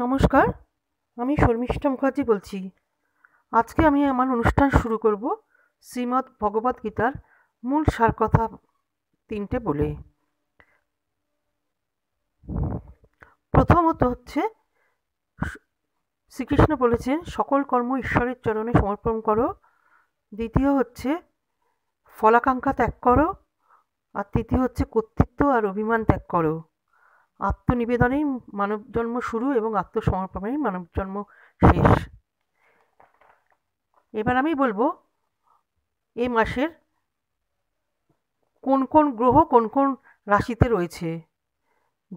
নমস্কার, আমি শর্মিষ্ঠা মুখার্জি বলছি। আজকে আমি আমার অনুষ্ঠান শুরু করব শ্রীমদ্ ভগবদ গীতার মূল সারকথা 3টে বলে। প্রথমত হচ্ছে, শ্রীকৃষ্ণ বলেছেন সকল কর্ম ঈশ্বরের চরণে সমর্পণ করো। দ্বিতীয় হচ্ছে ফলাকাঙ্ক্ষা ত্যাগ করো। আর তৃতীয় হচ্ছে কর্তৃত্ব আর অভিমান ত্যাগ করো। আত্মনিবেদনেই মানব জন্ম শুরু এবং আত্মসমর্পণেই মানব জন্ম শেষ। এবার আমি বলবো এই মাসের কোন কোন গ্রহ কোন কোন রাশিতে রয়েছে।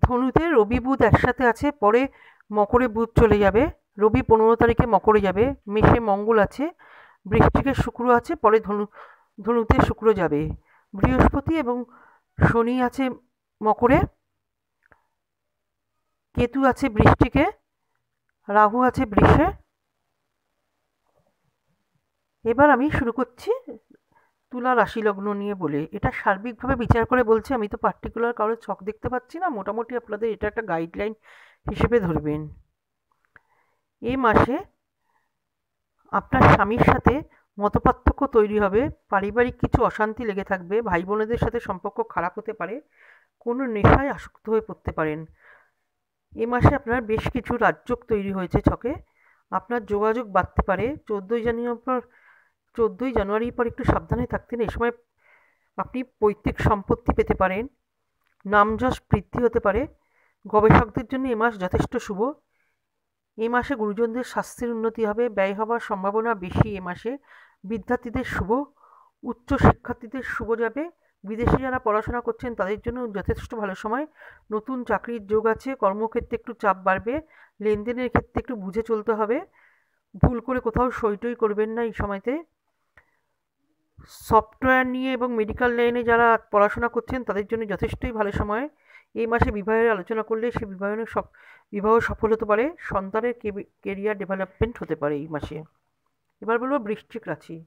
ধনুতে রবি বুধ একসাথে আছে, পরে মকরে বুধ চলে যাবে। রবি 15 তারিখে মকরে যাবে। মেষে মঙ্গল আছে, বৃশ্চিকে শুক্র আছে, পরে ধনুতে শুক্র যাবে। বৃহস্পতি এবং শনি আছে মকরে, কেতু আছে বৃশ্চিকে, রাহু আছে বৃষে। এবার আমি শুরু করছি তুলা রাশি লগ্ন নিয়ে বলে। এটা সার্বিকভাবে বিচার করে বলছি, আমি তো পার্টিকুলার কারোর ছক দেখতে পাচ্ছি না। মোটামুটি আপনাদের এটা একটা গাইডলাইন হিসেবে ধরবেন। এই মাসে আপনার স্বামীর সাথে মতপার্থক্য তৈরি হবে, পারিবারিক কিছু অশান্তি লেগে থাকবে, ভাই বোনেদের সাথে সম্পর্ক খারাপ হতে পারে, কোনো নেশায় আসক্ত হয়ে পড়তে পারেন। এ মাসে আপনার বেশ কিছু রাজযোগ তৈরি হয়েছে ছকে। আপনার যোগাযোগ বাড়তে পারে। 14ই জানুয়ারির পর একটু সাবধানে থাকতেন। এই সময় আপনি পৈতৃক সম্পত্তি পেতে পারেন, নামযশ বৃদ্ধি হতে পারে। গবেষকদের জন্য এ মাস যথেষ্ট শুভ। এ মাসে গুরুজনদের স্বাস্থ্যের উন্নতি হবে, ব্যয় হওয়ার সম্ভাবনা বেশি। এ মাসে বিদ্যার্থীদের শুভ, উচ্চ শিক্ষার্থীদের শুভ যাবে। বিদেশে যারা পড়াশোনা করছেন তাদের জন্য যথেষ্ট ভালো সময়। নতুন চাকরির যোগ আছে। কর্মক্ষেত্রে একটু চাপ বাড়বে, লেনদেনের ক্ষেত্রে একটু বুঝে চলতে হবে। ভুল করে কোথাও সই টই করবেন না এই সময়তে। সফটওয়্যার নিয়ে এবং মেডিকেল লাইনে যারা পড়াশোনা করছেন তাদের জন্য যথেষ্টই ভালো সময়। এই মাসে বিবাহের আলোচনা করলে সে বিবাহ সফল হতে পারে। সন্তানের কেরিয়ার ডেভেলপমেন্ট হতে পারে এই মাসে। এবার বলবো বৃশ্চিক রাশি।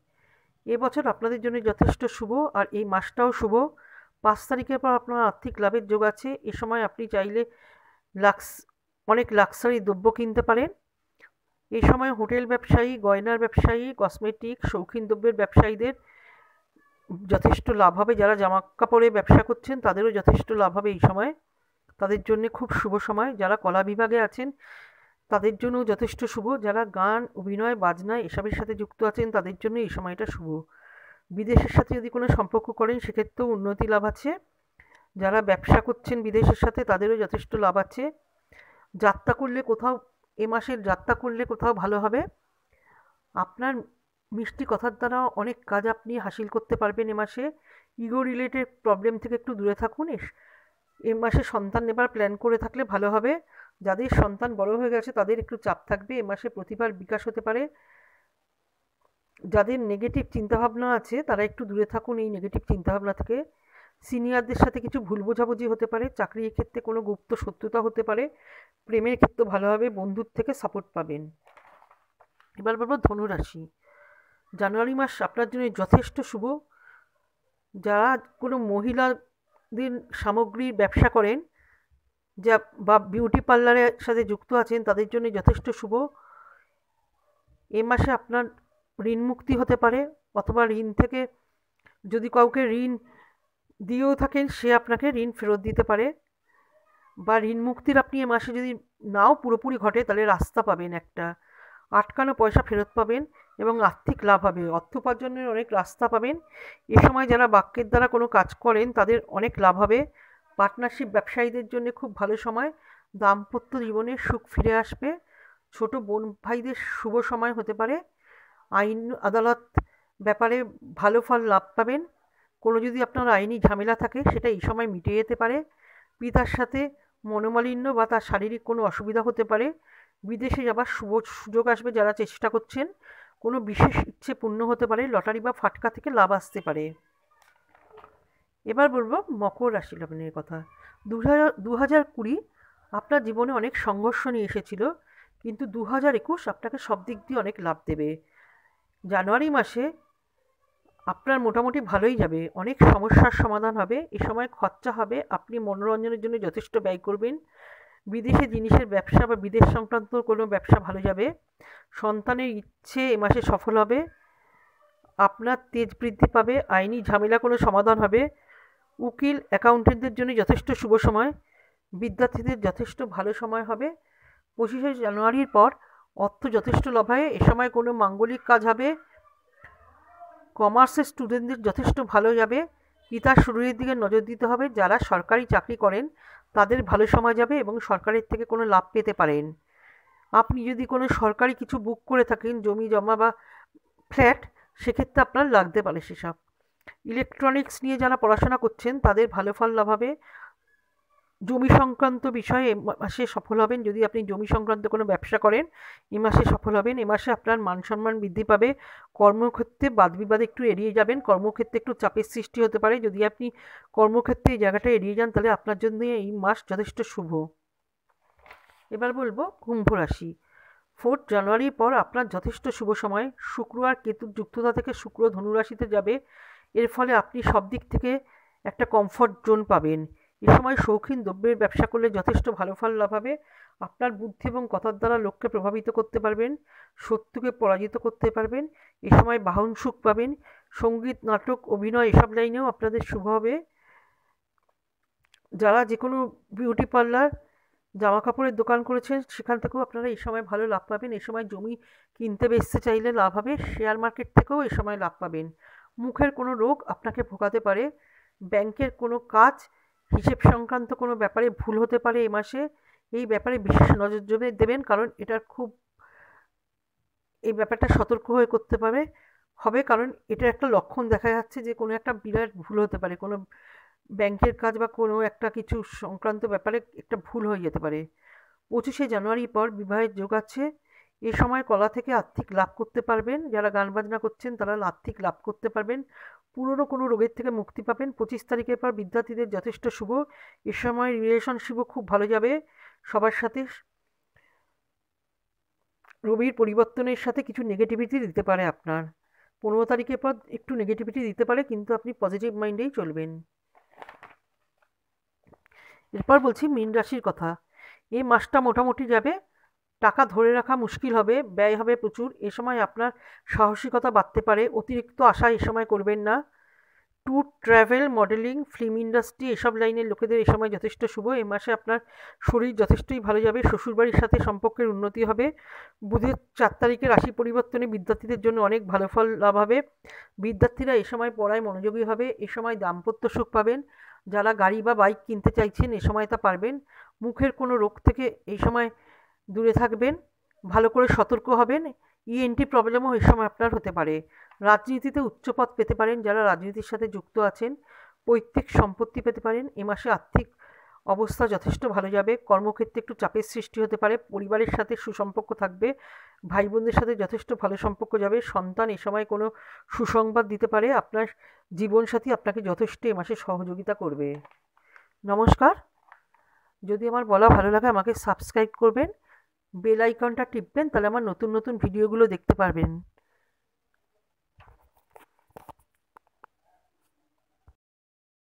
এবছর আপনাদের জন্য যথেষ্ট শুভ, আর এই মাসটাও শুভ। 5 তারিখের পর আপনার আর্থিক লাভের যোগ আছে। এ সময় আপনি চাইলে অনেক লাক্সারি দ্রব্য কিনতে পারেন। এই সময় হোটেল ব্যবসায়ী, গয়নার ব্যবসায়ী, কসমেটিক, শৌখিন দ্রব্যের ব্যবসায়ীদের যথেষ্ট লাভ হবে। যারা জামা কাপড়ের ব্যবসা করছেন তাদেরও যথেষ্ট লাভ হবে এই সময়, তাদের জন্য খুব শুভ সময়। যারা কলা বিভাগে আছেন তাদের জন্য যথেষ্ট শুভ। যারা গান, অভিনয়, বাজনা এসবের সাথে যুক্ত আছেন তাদের জন্য এই সময়টা শুভ। বিদেশের সাথে যদি কোনো সম্পর্ক করেন সেক্ষেত্রেও উন্নতি লাভ আছে। যারা ব্যবসা করছেন বিদেশের সাথে তাদেরও যথেষ্ট লাভ আছে। যাত্রা করলে কোথাও, এ মাসের যাত্রা করলে কোথাও ভালো হবে। আপনার মিষ্টি কথার দ্বারা অনেক কাজ আপনি হাসিল করতে পারবেন এ মাসে। ইগো রিলেটেড প্রবলেম থেকে একটু দূরে থাকুন। এ মাসে সন্তান নেবার প্ল্যান করে থাকলে ভালো হবে। যাদের সন্তান বড় হয়ে গেছে তাদের একটু চাপ থাকবে। এ মাসে প্রতিভার বিকাশ হতে পারে। যাদের নেগেটিভ চিন্তাভাবনা আছে তারা একটু দূরে থাকুন এই নেগেটিভ চিন্তাভাবনা থেকে। সিনিয়রদের সাথে কিছু ভুল বোঝাবুঝি হতে পারে। চাকরির ক্ষেত্রে কোনো গুপ্ত শত্রুতা হতে পারে। প্রেমের ক্ষেত্রে ভালো হবে, বন্ধুর থেকে সাপোর্ট পাবেন। এবার বলবো ধনুরাশি। জানুয়ারি মাস আপনার জন্য যথেষ্ট শুভ। যারা কোনো মহিলাদের সামগ্রীর ব্যবসা করেন বা বিউটি পার্লারের সাথে যুক্ত আছেন তাদের জন্য যথেষ্ট শুভ। এ মাসে আপনার ঋণ মুক্তি হতে পারে, অথবা ঋণ থেকে যদি কাউকে ঋণ দিয়েও থাকেন সে আপনাকে ঋণ ফেরত দিতে পারে। বা ঋণ মুক্তির আপনি এ মাসে যদি নাও পুরোপুরি ঘটে তাহলে রাস্তা পাবেন, একটা আটকানো পয়সা ফেরত পাবেন এবং আর্থিক লাভ হবে। অর্থ উপার্জনের অনেক রাস্তা পাবেন। এ সময় যারা বাক্যের দ্বারা কোনো কাজ করেন তাদের অনেক লাভ হবে। পার্টনারশিপ ব্যবসায়ীদের জন্য খুব ভালো সময়। দাম্পত্য জীবনে সুখ ফিরে আসবে। ছোট বোন ভাইদের শুভ সময় হতে পারে। আইন আদালত ব্যাপারে ভালো ফল লাভ পাবেন। কোনো যদি আপনার আইনি ঝামেলা থাকে সেটা এই সময় মিটে যেতে পারে। পিতার সাথে মনোমালিন্য বা তার শারীরিক কোনো অসুবিধা হতে পারে। বিদেশে যাবার শুভ সুযোগ আসবে যারা চেষ্টা করছেন। কোনো বিশেষ ইচ্ছে পূর্ণ হতে পারে। লটারি বা ফাটকা থেকে লাভ আসতে পারে। এবার বলবো মকর রাশি লগ্নের কথা। 2020 আপনার জীবনে অনেক সংঘর্ষ নিয়ে এসেছিল, কিন্তু 2021 আপনাকে সব দিক দিয়ে অনেক লাভ দেবে। জানুয়ারি মাসে আপনার মোটামুটি ভালোই যাবে। অনেক সমস্যার সমাধান হবে। এ সময় খরচা হবে, আপনি মনোরঞ্জনের জন্য যথেষ্ট ব্যয় করবেন। বিদেশে জিনিসের ব্যবসা বা বিদেশ সংক্রান্ত কোনো ব্যবসা ভালো যাবে। সন্তানের ইচ্ছে এ মাসে সফল হবে। আপনার তেজ বৃদ্ধি পাবে। আইনি ঝামেলা কোনো সমাধান হবে। উকিল অ্যাকাউন্টেন্টদের জন্য যথেষ্ট শুভ সময়। বিদ্যার্থীদের যথেষ্ট ভালো সময় হবে। 25শে জানুয়ারির পর অর্থ যথেষ্ট লাভ হয়। এ সময় কোনো মাঙ্গলিক কাজ হবে। কমার্সের স্টুডেন্টদের যথেষ্ট ভালো যাবে। পিতার শরীরের দিকে নজর দিতে হবে। যারা সরকারি চাকরি করেন তাদের ভালো সময় যাবে এবং সরকারের থেকে কোনো লাভ পেতে পারেন। আপনি যদি কোনো সরকারি কিছু বুক করে থাকেন, জমি জমা বা ফ্ল্যাট, সেক্ষেত্রে আপনার লাগতে পারে সেসব। ইলেকট্রনিক্স নিয়ে যারা পড়াশোনা করছেন তাদের ভালো ফল লাভ হবে। জমি সংক্রান্ত বিষয়ে এ মাসে সফল হবেন। যদি আপনি জমি সংক্রান্ত কোনো ব্যবসা করেন এ মাসে সফল হবেন। এ মাসে আপনার মান সম্মান বৃদ্ধি পাবে। কর্মক্ষেত্রে বাদ বিবাদ একটু এড়িয়ে যাবেন। কর্মক্ষেত্রে একটু চাপের সৃষ্টি হতে পারে। যদি আপনি কর্মক্ষেত্রে এই জায়গাটা এড়িয়ে যান তাহলে আপনার জন্য এই মাস যথেষ্ট শুভ। এবার বলবো কুম্ভ রাশি। 4 জানুয়ারির পর আপনার যথেষ্ট শুভ সময়। শুক্র আর কেতুর যুক্ততা থেকে শুক্র ধনুরাশিতে যাবে। এর ফলে আপনি সব দিক থেকে একটা কমফর্ট জোন পাবেন। এ সময় শৌখিন দ্রব্যের ব্যবসা করলে যথেষ্ট ভালো ফল লাভ হবে। আপনার বুদ্ধি এবং কথার দ্বারা লোককে প্রভাবিত করতে পারবেন। শত্রুকে পরাজিত করতে পারবেন। এ সময় বাহন সুখ পাবেন। সঙ্গীত, নাটক, অভিনয় এসব লাইনেও আপনাদের শুভ হবে। যারা যে কোনো বিউটি পার্লার, জামা কাপড়ের দোকান করেছেন সেখান থেকেও আপনারা এই সময় ভালো লাভ পাবেন। এই সময় জমি কিনতে বেচতে চাইলে লাভ হবে। শেয়ার মার্কেট থেকেও এই সময় লাভ পাবেন। মুখের কোনো রোগ আপনাকে ভোগাতে পারে। ব্যাংকের কোনো কাজ, হিসেব সংক্রান্ত কোনো ব্যাপারে ভুল হতে পারে এ মাসে। এই ব্যাপারে বিশেষ নজর দেবেন, কারণ এই ব্যাপারটা সতর্ক হয়ে করতে হবে, কারণ এটার একটা লক্ষণ দেখা যাচ্ছে যে কোনো একটা বিরাট ভুল হতে পারে। কোনো ব্যাংকের কাজ বা কোনো একটা কিছু সংক্রান্ত ব্যাপারে একটা ভুল হয়ে যেতে পারে। 25শে জানুয়ারির পর বিবাহের যোগ আছে। এ সময় কলা থেকে আর্থিক লাভ করতে পারবেন। যারা গান বাজনা করছেন তারা আর্থিক লাভ করতে পারবেন। পুরনো কোনো রোগের থেকে মুক্তি পাবেন। 25 তারিখের পর বিদ্যার্থীদের যথেষ্ট শুভ। এ সময় রিলেশনশিপও খুব ভালো যাবে সবার সাথে। রবির পরিবর্তনের সাথে কিছু নেগেটিভিটি দিতে পারে আপনার। 15 তারিখের পর একটু নেগেটিভিটি দিতে পারে, কিন্তু আপনি পজিটিভ মাইন্ডেই চলবেন। এরপর বলছি মীন রাশির কথা। এই মাসটা মোটামুটি যাবে। টাকা ধরে রাখা মুশকিল হবে, ব্যয় হবে প্রচুর। এ সময় আপনার সাহসিকতা বাড়তে পারে। অতিরিক্ত আশা এ সময় করবেন না। Tour, travel, modelling, film industry এসব লাইনের লোকেদের এই সময় যথেষ্ট শুভ। এ মাসে আপনার শরীর যথেষ্টই ভালো যাবে। শ্বশুরবাড়ির সাথে সম্পর্কের উন্নতি হবে। বুধের 4 তারিখে রাশি পরিবর্তনে বিদ্যার্থীদের জন্য অনেক ভালো ফল লাভ হবে। বিদ্যার্থীরা এ সময় পড়ায় মনোযোগী হবে। এ সময় দাম্পত্য সুখ পাবেন। যারা গাড়ি বা বাইক কিনতে চাইছেন এ সময় তা পারবেন। মুখের কোনো রোগ থেকে এই সময় দূরে থাকবেন। ভালো করে সতর্ক হবেন। ইএনটি প্রবলেমও এই সময় আপনার হতে পারে। রাজনীতিতে উচ্চপদ পেতে পারেন। যারা রাজনীতির সাথে যুক্ত আছেন পৈতৃক সম্পত্তি পেতে পারেন। এ মাসে আর্থিক অবস্থা যথেষ্ট ভালো যাবে। কর্মক্ষেত্রে একটু চাপের সৃষ্টি হতে পারে। পরিবারের সাথে সুসম্পর্ক থাকবে। ভাই বোনদের সাথে যথেষ্ট ভালো সম্পর্ক যাবে। সন্তান এ সময় কোনো সুসংবাদ দিতে পারে। আপনার জীবনসাথী আপনাকে যথেষ্ট এ মাসে সহযোগিতা করবে। নমস্কার। যদি আমার বলা ভালো লাগে আমাকে সাবস্ক্রাইব করবেন, বেল আইকনটা টিপবেন, তাহলে আমার নতুন নতুন ভিডিওগুলো দেখতে পারবেন।